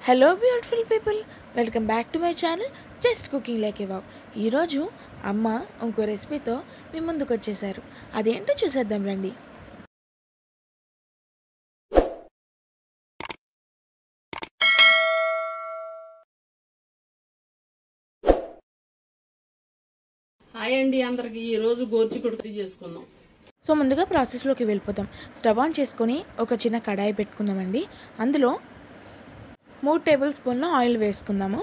Hello beautiful people, welcome back to my channel just cooking like A wow. ఈరోజు అమ్మ ఇంకో రెసిపీతో మీ ముందుకు వచ్చేసారు. అదేంటో చూసేద్దాం రండి. హాయ్ అండి అందరికి. ఈరోజు గోరుచిక్కుడుకాయ చేసుకుందాం. సో ముందుగా ప్రాసెస్లోకి వెళ్ళిపోతాం. స్టవ్ ఆన్ చేసుకొని ఒక చిన్న కడాయి పెట్టుకుందామండి. అందులో 3 టేబుల్ స్పూన్ల ఆయిల్ వేసుకుందాము.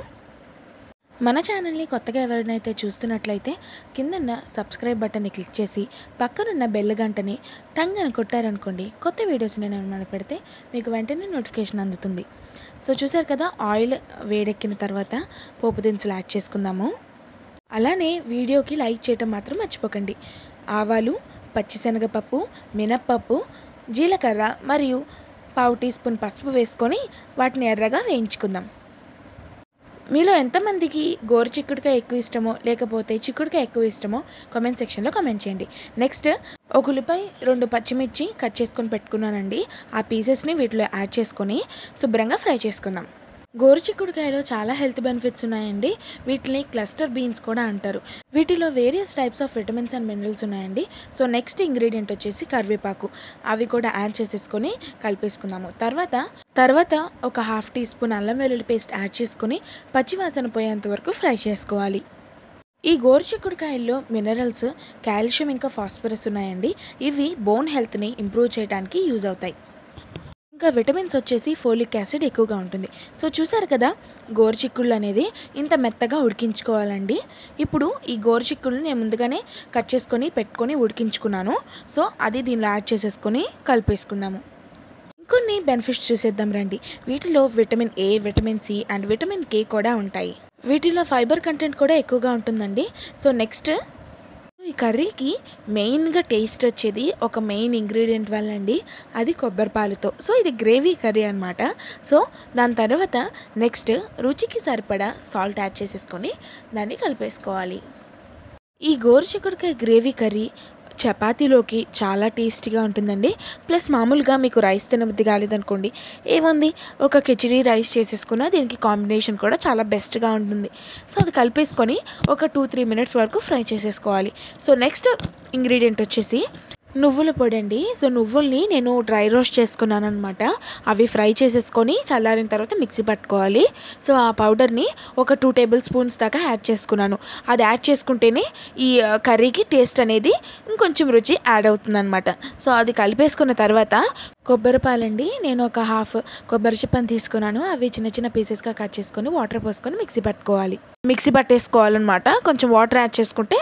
మన ఛానల్ని కొత్తగా ఎవరైనా చూస్తున్నట్లయితే కిందన్న సబ్స్క్రైబ్ బటన్ని క్లిక్ చేసి పక్కనున్న బెల్ గంటని టంగ్ అని కొట్టారనుకోండి, కొత్త వీడియోస్ నేను పెడితే మీకు వెంటనే నోటిఫికేషన్ అందుతుంది. సో చూసారు కదా, ఆయిల్ వేడెక్కిన తర్వాత పోపు దినుసులు యాడ్ చేసుకుందాము. అలానే వీడియోకి లైక్ చేయటం మాత్రం మర్చిపోకండి. ఆవాలు, పచ్చిశనగపప్పు, మినప్పప్పు, జీలకర్ర మరియు 1/2 టీ స్పూన్ పసుపు వేసుకొని వాటిని ఎర్రగా వేయించుకుందాం. మీలో ఎంతమందికి గోరు చిక్కుడుకాయ ఎక్కువ ఇష్టమో లేకపోతే చిక్కుడుకాయ ఎక్కువ ఇష్టమో కామెంట్ సెక్షన్లో కామెంట్ చేయండి. నెక్స్ట్ ఒక ఉల్లిపాయ, 2 పచ్చిమిర్చి కట్ చేసుకొని పెట్టుకున్నానండి. ఆ పీసెస్ని వీటిలో యాడ్ చేసుకొని శుభ్రంగా ఫ్రై చేసుకుందాం. గోరు చిక్కుడుకాయలో చాలా హెల్త్ బెనిఫిట్స్ ఉన్నాయండి. వీటిని క్లస్టర్ బీన్స్ కూడా అంటారు. వీటిలో various types of vitamins and minerals ఉన్నాయండి. సో నెక్స్ట్ ఇంగ్రీడియంట్ వచ్చేసి కరివేపాకు. అవి కూడా యాడ్ చేసేసుకొని కలిపేసుకుందాము. తర్వాత ఒక 1/2 టీ స్పూన్ అల్లం వెల్లుల్లి పేస్ట్ యాడ్ చేసుకొని పచ్చివాసన పోయేంత వరకు ఫ్రై చేసుకోవాలి. ఈ గోరు చిక్కుడుకాయల్లో మినరల్స్, కాల్షియం ఇంకా ఫాస్ఫరస్ ఉన్నాయండి. ఇవి బోన్ హెల్త్ని ఇంప్రూవ్ చేయడానికి యూజ్ అవుతాయి. ఇంకా విటమిన్స్ వచ్చేసి ఫోలిక్ యాసిడ్ ఎక్కువగా ఉంటుంది. సో చూసారు కదా, గోరు చిక్కుళ్ళు అనేది ఇంత మెత్తగా ఉడికించుకోవాలండి. ఇప్పుడు ఈ గోరు చిక్కుళ్ళు నేను ముందుగానే కట్ చేసుకొని పెట్టుకొని ఉడికించుకున్నాను. సో అది దీనిలో యాడ్ చేసేసుకొని కలిపేసుకుందాము. ఇంకొన్ని బెనిఫిట్స్ చూసేద్దాం రండి. వీటిలో vitamin A, vitamin C and vitamin K కూడా ఉంటాయి. వీటిలో ఫైబర్ కంటెంట్ కూడా ఎక్కువగా ఉంటుందండి. సో నెక్స్ట్ ఈ కర్రీకి మెయిన్గా టేస్ట్ వచ్చేది ఒక మెయిన్ ఇంగ్రీడియంట్ వల్ల అండి, అది కొబ్బరి పాలతో. సో ఇది గ్రేవీ కర్రీ అనమాట. సో దాని తర్వాత నెక్స్ట్ రుచికి సరిపడా సాల్ట్ యాడ్ చేసేసుకొని దాన్ని కలిపేసుకోవాలి. ఈ గోరు చిక్కుడుకాయ గ్రేవీ కర్రీ చపాతీలోకి చాలా టేస్టీగా ఉంటుందండి. ప్లస్ మామూలుగా మీకు రైస్ తినబుద్ధి కాలేదనుకోండి, ఏముంది ఒక కిచిడీ రైస్ చేసేసుకున్న దీనికి కాంబినేషన్ కూడా చాలా బెస్ట్గా ఉంటుంది. సో అది కలిపేసుకొని ఒక 2-3 మినిట్స్ వరకు ఫ్రై చేసేసుకోవాలి. సో నెక్స్ట్ ఇంగ్రీడియంట్ వచ్చేసి నువ్వుల పొడి అండి. సో నువ్వుల్ని నేను డ్రై రోస్ట్ చేసుకున్నాను అనమాట. అవి ఫ్రై చేసేసుకొని చల్లారిన తర్వాత మిక్సీ పట్టుకోవాలి. సో ఆ పౌడర్ని ఒక 2 టేబుల్ స్పూన్స్ దాకా యాడ్ చేసుకున్నాను. అది యాడ్ చేసుకుంటేనే ఈ కర్రీకి టేస్ట్ అనేది ఇంకొంచెం రుచి యాడ్ అవుతుందన్నమాట. సో అది కలిపేసుకున్న తర్వాత కొబ్బరి పాలండి, నేను ఒక 1/2 కొబ్బరి చిప్పని తీసుకున్నాను. అవి చిన్న చిన్న పీసెస్గా కట్ చేసుకొని వాటర్ పోసుకొని మిక్సీ పట్టేసుకోవాలన్నమాట. కొంచెం వాటర్ యాడ్ చేసుకుంటే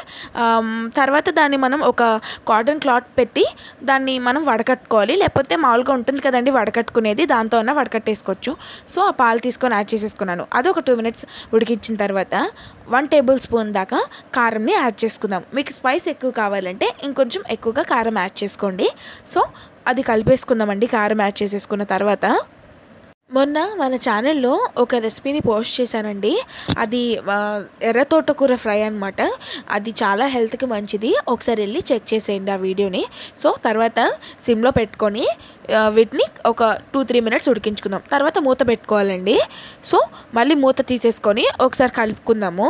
తర్వాత దాన్ని మనం ఒక కాటన్ క్లాత్ పెట్టి దాన్ని మనం వడకట్టుకోవాలి. లేకపోతే మామూలుగా ఉంటుంది కదండి వడకట్టుకునేది, దాంతో అన్న వడకట్టేసుకోవచ్చు. సో ఆ పాలు తీసుకొని యాడ్ చేసేసుకున్నాను. అది ఒక 2 మినిట్స్ ఉడికించిన తర్వాత 1 టేబుల్ స్పూన్ దాకా కారంని యాడ్ చేసుకుందాం. మీకు స్పైస్ ఎక్కువ కావాలంటే ఇంకొంచెం ఎక్కువగా కారం యాడ్ చేసుకోండి. సో అది కలిపేసుకుందామండి. కారం యాడ్ చేసేసుకున్న తర్వాత మొన్న మన ఛానల్లో ఒక రెసిపీని పోస్ట్ చేశానండి. అది ఎర్ర తోటకూర ఫ్రై అనమాట. అది చాలా హెల్త్కి మంచిది. ఒకసారి వెళ్ళి చెక్ చేసేయండి ఆ వీడియోని. సో తర్వాత సిమ్లో పెట్టుకొని వీటిని ఒక 2-3 మినిట్స్ ఉడికించుకుందాం. తర్వాత మూత పెట్టుకోవాలండి. సో మళ్ళీ మూత తీసేసుకొని ఒకసారి కలుపుకుందాము.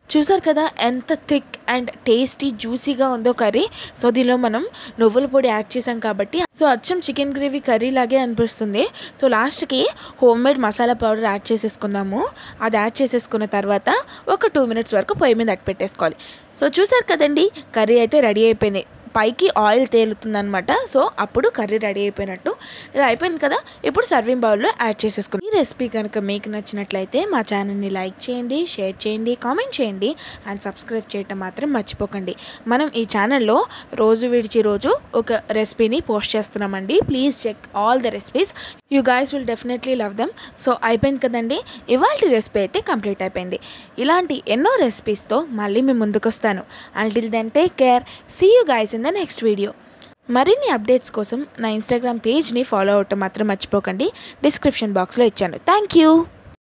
చూసారు కదా ఎంత థిక్ అండ్ టేస్టీ జ్యూసీగా ఉందో కర్రీ. సో దీనిలో మనం నువ్వుల పొడి యాడ్ చేసాం కాబట్టి సో అచ్చం చికెన్ గ్రేవీ కర్రీ లాగే అనిపిస్తుంది. సో లాస్ట్కి home made masala powder add చేసేసుకుందాము. అది యాడ్ చేసేసుకున్న తర్వాత ఒక 2 మినిట్స్ వరకు పొయ్యి మీద అట్టు పెట్టేసుకోవాలి. సో చూసారు కదండి, కర్రీ అయితే రెడీ అయిపోయింది. పైకి ఆయిల్ తేలుతుందనమాట. సో అప్పుడు కర్రీ రెడీ అయిపోయినట్టు. ఇది అయిపోయింది కదా, ఇప్పుడు సర్వింగ్ బౌల్లో యాడ్ చేసేసుకుని. ఈ రెసిపీ కనుక మీకు నచ్చినట్లయితే మా ఛానల్ని లైక్ చేయండి, షేర్ చేయండి, కామెంట్ చేయండి అండ్ సబ్స్క్రైబ్ చేయటం మాత్రం మర్చిపోకండి. మనం ఈ ఛానల్లో రోజు విడిచి రోజు ఒక రెసిపీని పోస్ట్ చేస్తున్నామండి. Please check all the recipes. You guys will definitely love them. So అయిపోయింది కదండి, ఇవాళ రెసిపీ అయితే కంప్లీట్ అయిపోయింది. ఇలాంటి ఎన్నో రెసిపీస్తో మళ్ళీ మేము ముందుకు వస్తాను. Until then take care. See you guys in the next video. మరిన్ని అప్డేట్స్ కోసం నా ఇన్స్టాగ్రామ్ పేజ్ని ఫాలో అవటం మాత్రం మర్చిపోకండి. డిస్క్రిప్షన్ బాక్స్లో ఇచ్చాను. Thank you.